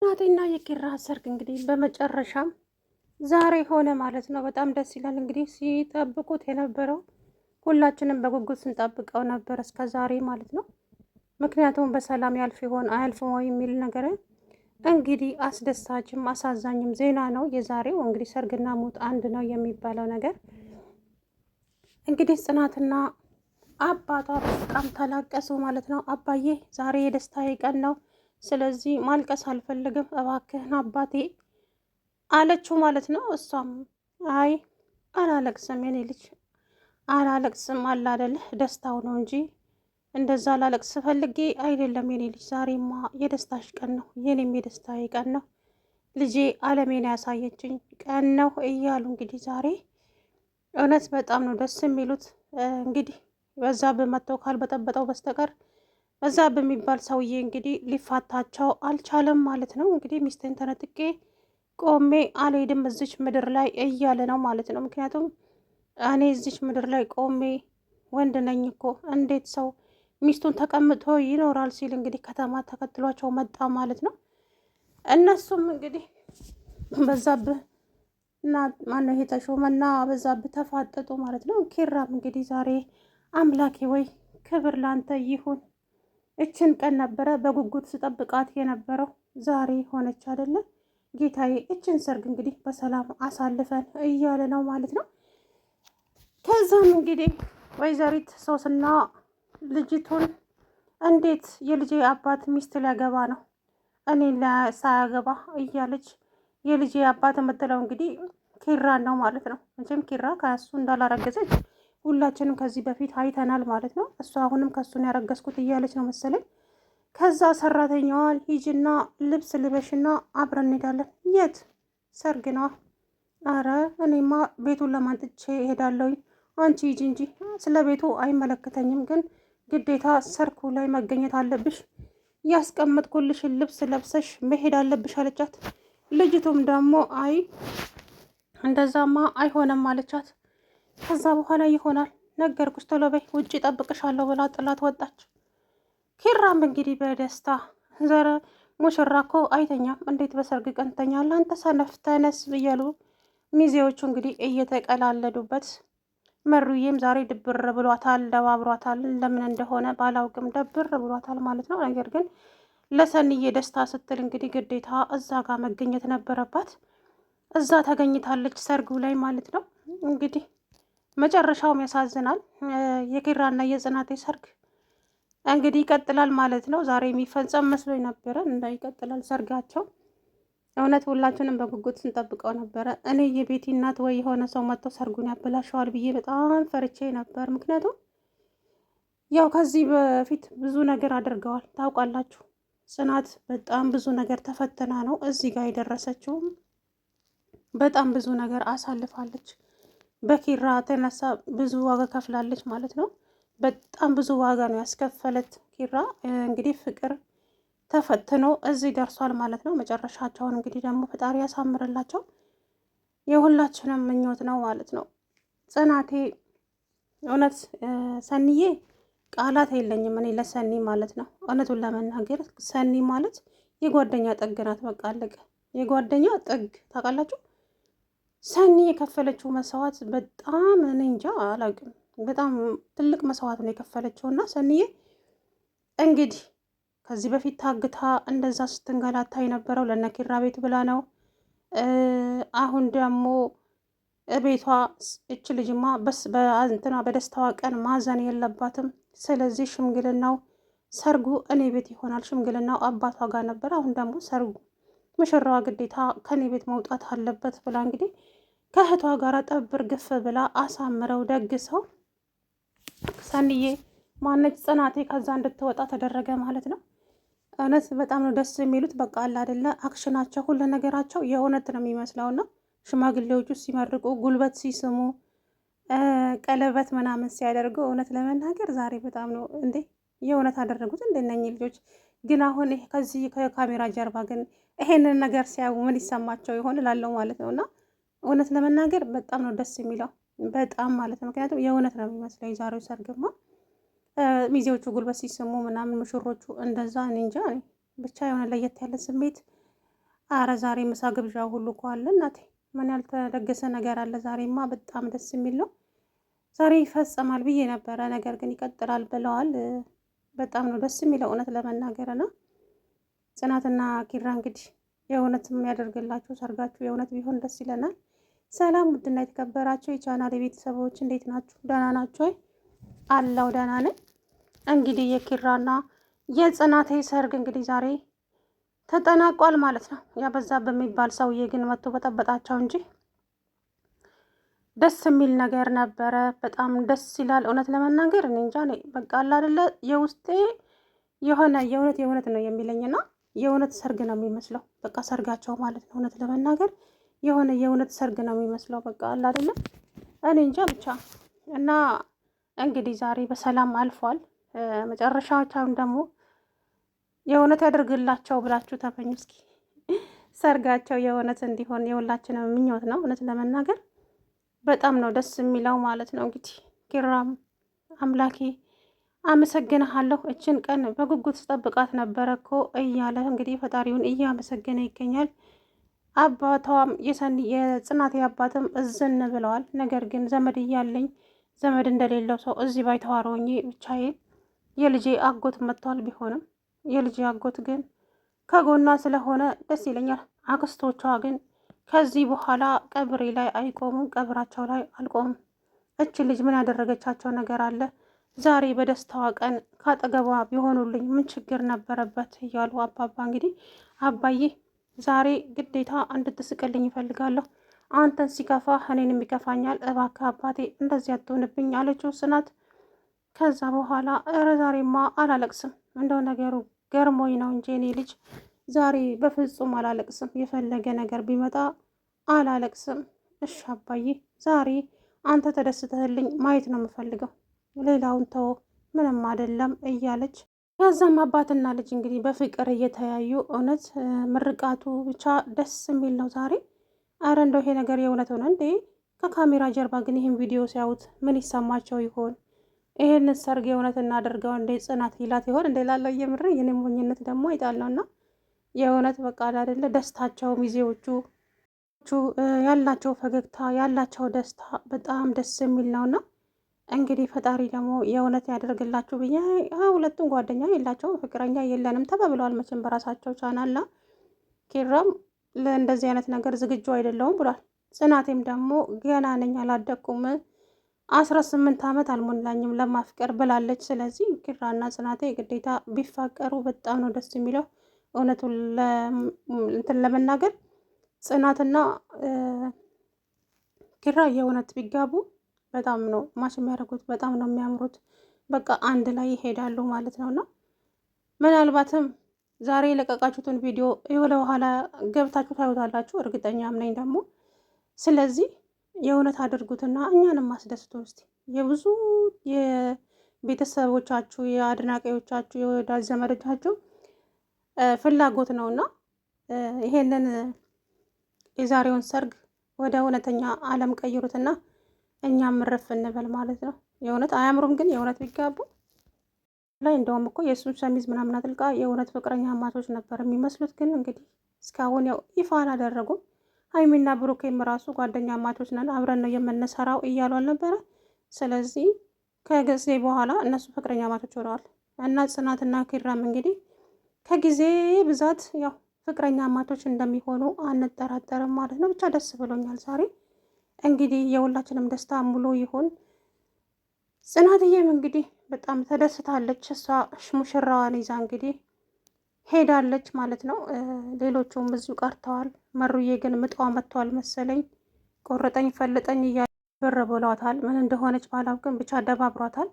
ናቴና የኪራ ሰርግ እንግዲህ በመጨረሻም ዛሬ ሆነ ማለት ነው። በጣም ደስ ይላል። እንግዲህ ሲጠብቁት የነበረው ሁላችንም በጉጉት ስንጠብቀው ነበር እስከ ዛሬ ማለት ነው። ምክንያቱም በሰላም ያልፍ ይሆን አያልፍም ወይ የሚል ነገር እንግዲህ አስደሳችም አሳዛኝም ዜና ነው የዛሬው። እንግዲህ ሰርግና ሞት አንድ ነው የሚባለው ነገር እንግዲህ ጽናትና አባቷ በጣም ተላቀሱ ማለት ነው። አባዬ ዛሬ የደስታዬ ቀን ነው፣ ስለዚህ ማልቀስ አልፈልግም እባክህን አባቴ አለችው ማለት ነው። እሷም አይ አላለቅስም የኔ ልጅ አላለቅስም አለ አይደለህ ደስታው ነው እንጂ እንደዛ ላለቅስ ፈልጌ አይደለም የኔ ልጅ፣ ዛሬማ የደስታሽ ቀን ነው፣ የኔም የደስታዬ ቀን ነው፣ ልጄ አለሜን ያሳየችኝ ቀን ነው እያሉ እንግዲህ ዛሬ እውነት በጣም ነው ደስ የሚሉት። እንግዲህ በዛብህ መጥቶ ካልበጠበጠው በስተቀር በዛብህ የሚባል ሰውዬ እንግዲህ ሊፋታቸው አልቻለም ማለት ነው። እንግዲህ ሚስቴን ተነጥቄ ቆሜ አልሄድም እዚች ምድር ላይ እያለ ነው ማለት ነው። ምክንያቱም እኔ እዚች ምድር ላይ ቆሜ ወንድ ነኝ እኮ እንዴት ሰው ሚስቱን ተቀምጦ ይኖራል ሲል እንግዲህ ከተማ ተከትሏቸው መጣ ማለት ነው። እነሱም እንግዲህ በዛብህ እና ማነው ይሄ ተሾመና በዛብህ ተፋጠጡ ማለት ነው። ኪራም እንግዲህ ዛሬ አምላኬ ወይ ክብር ላንተ ይሁን፣ እችን ቀን ነበረ በጉጉት ስጠብቃት የነበረው ዛሬ ሆነች አይደለ ጌታዬ፣ እችን ሰርግ እንግዲህ በሰላም አሳልፈን እያለ ነው ማለት ነው። ከዛም እንግዲህ ወይዘሪት ሶስና ልጅቱን እንዴት የልጄ አባት ሚስት ሊያገባ ነው እኔን ሳያገባ እያለች የልጄ አባት የምትለው እንግዲህ ኪራን ነው ማለት ነው። መቼም ኪራ ከእሱ እንዳላረገዘች ሁላችንም ከዚህ በፊት አይተናል ማለት ነው። እሱ አሁንም ከእሱን ያረገዝኩት እያለች ነው መሰለኝ። ከዛ ሰራተኛዋን ሂጅና ልብስ ልበሽና አብረን እንሄዳለን። የት? ሰርግ ነዋ። አረ እኔማ ቤቱን ለማንጥቼ እሄዳለሁኝ፣ አንቺ ሂጂ እንጂ ስለ ቤቱ አይመለከተኝም፣ ግን ግዴታ ሰርጉ ላይ መገኘት አለብሽ፣ ያስቀመጥኩልሽን ልብስ ለብሰሽ መሄድ አለብሽ አለቻት። ልጅቱም ደግሞ አይ እንደዛማ አይሆንም አለቻት። ከዛ በኋላ ይሆናል ነገርኩሽ፣ ቶሎ በይ ውጭ ጠብቅሻለሁ ብላ ጥላት ወጣች። ኪራም እንግዲህ በደስታ ዘረ ሙሽራ እኮ አይተኛም፣ እንዴት በሰርግ ቀን ትተኛለህ አንተ ሰነፍ ተነስ እያሉ ሚዜዎቹ እንግዲህ እየተቀላለዱበት፣ መሩዬም ዛሬ ድብር ብሏታል፣ ደባብሯታል። ለምን እንደሆነ ባላውቅም ደብር ብሏታል ማለት ነው። ነገር ግን ለሰንዬ ደስታ ስትል እንግዲህ ግዴታ እዛ ጋር መገኘት ነበረባት። እዛ ተገኝታለች ሰርጉ ላይ ማለት ነው። እንግዲህ መጨረሻውም ያሳዝናል። የኪራና የጽናቴ ሰርግ እንግዲህ ይቀጥላል ማለት ነው። ዛሬ የሚፈጸም መስሎ ነበረ ይቀጥላል ሰርጋቸው። እውነት ሁላችንም በጉጉት ስንጠብቀው ነበረ። እኔ የቤቲ እናት ወይ የሆነ ሰው መጥቶ ሰርጉን ያበላሸዋል ብዬ በጣም ፈርቼ ነበር። ምክንያቱም ያው ከዚህ በፊት ብዙ ነገር አድርገዋል ታውቃላችሁ። ጽናት በጣም ብዙ ነገር ተፈትና ነው እዚህ ጋር የደረሰችውም። በጣም ብዙ ነገር አሳልፋለች። በኪራ ተነሳ ብዙ ዋጋ ከፍላለች ማለት ነው። በጣም ብዙ ዋጋ ነው ያስከፈለት ኪራ። እንግዲህ ፍቅር ተፈትኖ እዚህ ደርሷል ማለት ነው። መጨረሻቸውን እንግዲህ ደግሞ ፈጣሪ ያሳምርላቸው የሁላችንም ምኞት ነው ማለት ነው። ጽናቴ እውነት ሰኒዬ ቃላት የለኝም እኔ ለሰኒ ማለት ነው። እውነቱን ለመናገር ሰኒ ማለት የጓደኛ ጥግ ናት። በቃ አለቀ። የጓደኛ ጥግ ታውቃላችሁ። ሰኒ የከፈለችው መስዋዕት በጣም እኔ እንጃ አላውቅም። በጣም ትልቅ መስዋዕት ነው የከፈለችው እና ሰኒዬ እንግዲህ ከዚህ በፊት ታግታ እንደዛ ስትንገላታ የነበረው ለነኪራ ቤት ብላ ነው። አሁን ደግሞ ቤቷ እች ልጅማ በእንትና በደስታዋ ቀን ማዘን የለባትም። ስለዚህ ሽምግልናው ሰርጉ እኔ ቤት ይሆናል። ሽምግልናው አባቷ ጋር ነበር። አሁን ደግሞ ሰርጉ ሙሽራዋ ግዴታ ከኔ ቤት መውጣት አለበት ብላ እንግዲህ ከእህቷ ጋር ጠብር ግፍ ብላ አሳምረው ደግሰው ሰንዬ ማነች ጽናቴ ከዛ እንድትወጣ ተደረገ ማለት ነው። እውነት በጣም ነው ደስ የሚሉት። በቃ አለ አይደለ አክሽናቸው ሁሉ ነገራቸው የእውነት ነው የሚመስለውና ሽማግሌዎቹ ሲመርቁ ጉልበት ሲስሙ ቀለበት ምናምን ሲያደርጉ እውነት ለመናገር ዛሬ በጣም ነው እንዴ የእውነት አደረጉት እንደነኚህ ልጆች። ግን አሁን ከዚህ ከካሜራ ጀርባ ግን ይሄንን ነገር ሲያዩ ምን ይሰማቸው ይሆን እላለሁ ማለት ነው። እና እውነት ለመናገር በጣም ነው ደስ የሚለው በጣም ማለት ነው። ምክንያቱም የእውነት ነው የሚመስለው የዛሬው ሰርግማ ሚዜዎቹ ጉልበት ሲስሙ ምናምን ሙሽሮቹ እንደዛ እኔ እንጃ ብቻ የሆነ ለየት ያለ ስሜት አረ ዛሬ ምሳ ግብዣው ሁሉ እኮ አለ እናቴ። ምን ያልተደገሰ ነገር አለ? ዛሬማ በጣም ደስ የሚል ነው። ዛሬ ይፈጸማል ብዬ ነበረ፣ ነገር ግን ይቀጥላል ብለዋል። በጣም ነው ደስ የሚለው እውነት ለመናገር እና ጽናትና ኪራ እንግዲህ የእውነት የሚያደርግላችሁ ሰርጋችሁ የእውነት ቢሆን ደስ ይለናል። ሰላም ውድና የተከበራችሁ የቻናል ቤተሰቦች እንዴት ናችሁ? ደህና ናችሁ ወይ? አለው ደህና ነኝ። እንግዲህ የኪራና የጽናቴ ሰርግ እንግዲህ ዛሬ ተጠናቋል ማለት ነው። ያበዛ በሚባል ሰውዬ ግን መጥቶ በጠበጣቸው እንጂ ደስ የሚል ነገር ነበረ። በጣም ደስ ይላል እውነት ለመናገር እኔ እንጃ በቃ አለ አይደለ የውስጤ የሆነ የእውነት ነው የሚለኝና የእውነት ሰርግ ነው የሚመስለው። በቃ ሰርጋቸው ማለት ነው እውነት ለመናገር የሆነ የእውነት ሰርግ ነው የሚመስለው። በቃ አለ አይደለ እኔ እንጃ ብቻ እና እንግዲህ ዛሬ በሰላም አልፏል። መጨረሻዎቻውን ደግሞ የእውነት ያደርግላቸው ብላችሁ ተመኙ እስኪ። ሰርጋቸው የእውነት እንዲሆን የሁላችንም ምኞት ነው እውነት ለመናገር በጣም ነው ደስ የሚለው ማለት ነው። እንግዲህ ኪራም አምላኬ አመሰግንሃለሁ፣ እችን ቀን በጉጉት ስጠብቃት ነበረ እኮ እያለ እንግዲህ ፈጣሪውን እያመሰገነ ይገኛል። አባቷም የጽናቴ አባትም እዝን ብለዋል። ነገር ግን ዘመድ እያለኝ ዘመድ እንደሌለው ሰው እዚህ ባይተዋረኝ ብቻዬን የልጄ አጎት መጥቷል። ቢሆንም የልጄ አጎት ግን ከጎኗ ስለሆነ ደስ ይለኛል። አክስቶቿ ግን ከዚህ በኋላ ቀብሬ ላይ አይቆሙም፣ ቀብራቸው ላይ አልቆሙም። እች ልጅ ምን ያደረገቻቸው ነገር አለ? ዛሬ በደስታዋ ቀን ካጠገቧ ቢሆኑልኝ ምን ችግር ነበረበት? እያሉ አባባ እንግዲህ አባዬ ዛሬ ግዴታ እንድትስቅልኝ ይፈልጋለሁ። አንተን ሲከፋ እኔንም ይከፋኛል። እባክህ አባቴ እንደዚህ አትሆንብኝ አለችው ጽናት። ከዛ በኋላ እረ ዛሬማ አላለቅስም፣ እንደው ነገሩ ገርሞኝ ነው እንጂ እኔ ልጅ ዛሬ በፍጹም አላለቅስም። የፈለገ ነገር ቢመጣ አላለቅስም። እሺ አባዬ ዛሬ አንተ ተደስተህልኝ ማየት ነው የምፈልገው፣ ሌላውን ተው ምንም አይደለም እያለች ከዛም አባትና ልጅ እንግዲህ በፍቅር እየተያዩ እውነት ምርቃቱ ብቻ ደስ የሚል ነው ዛሬ። አረ እንደው ይሄ ነገር የእውነት ሆነ እንዴ? ከካሜራ ጀርባ ግን ይህን ቪዲዮ ሲያዩት ምን ይሰማቸው ይሆን? ይሄን ሰርግ የእውነት እናደርገው እንዴ ጽናት ይላት ይሆን እንዴ? ላለው የምር የኔ ሞኝነት ደግሞ ይጣለውና የእውነት በቃ አይደለ ደስታቸው ሚዜዎቹ ያላቸው ፈገግታ ያላቸው ደስታ በጣም ደስ የሚል ነውና እንግዲህ ፈጣሪ ደግሞ የእውነት ያደርግላችሁ ብዬ ሁለቱም ጓደኛ የላቸውም ፍቅረኛ የለንም ተባብለዋል መቼም በራሳቸው ቻናልና ኪራም ለእንደዚህ አይነት ነገር ዝግጁ አይደለውም ብሏል። ጽናቴም ደግሞ ገና ነኝ አላደኩም 18 ዓመት አልሞላኝም ለማፍቀር ብላለች። ስለዚህ ኪራና ጽናቴ ግዴታ ቢፋቀሩ በጣም ነው ደስ የሚለው። እውነቱን እንትን ለመናገር ጽናትና ኪራ የእውነት ቢጋቡ በጣም ነው ማች የሚያደርጉት፣ በጣም ነው የሚያምሩት። በቃ አንድ ላይ ይሄዳሉ ማለት ነውና ምናልባትም ዛሬ የለቀቃችሁትን ቪዲዮ ወደ ኋላ ገብታችሁ ታዩታላችሁ፣ እርግጠኛም ነኝ ደግሞ። ስለዚህ የእውነት አድርጉትና እኛንም አስደስቱን እስቲ። የብዙ የቤተሰቦቻችሁ የአድናቂዎቻችሁ የወዳጅ ዘመዶቻችሁ ፍላጎት ነውና ይሄንን የዛሬውን ሰርግ ወደ እውነተኛ ዓለም ቀይሩትና እኛም ምርፍ እንበል ማለት ነው። የእውነት አያምሩም? ግን የእውነት ቢጋቡ ላይ እንደውም እኮ የእሱን ሸሚዝ ምናምን አጥልቃ የእውነት ፍቅረኛ አማቾች ነበር የሚመስሉት። ግን እንግዲህ እስካሁን ያው ይፋ አላደረጉም። ሀይሚና ብሩኬም ራሱ ጓደኛ አማቾች ነን አብረን ነው የምንሰራው እያሉ አልነበረ? ስለዚህ ከጊዜ በኋላ እነሱ ፍቅረኛ አማቾች ሆነዋል እና ጽናትና ኪራም እንግዲህ ከጊዜ ብዛት ያው ፍቅረኛ አማቾች እንደሚሆኑ አንጠራጠርም ማለት ነው። ብቻ ደስ ብሎኛል ዛሬ። እንግዲህ የሁላችንም ደስታ ሙሉ ይሁን። ጽናትዬም እንግዲህ በጣም ተደስታለች። እሷ ሙሽራዋን ይዛ እንግዲህ ሄዳለች ማለት ነው። ሌሎቹም እዚሁ ቀርተዋል። መሩዬ ግን ምጧ መጥቷል መሰለኝ። ቆርጠኝ ፈልጠኝ እያለ ብር ብሏታል። ምን እንደሆነች ባላውቅም ብቻ ደባብሯታል።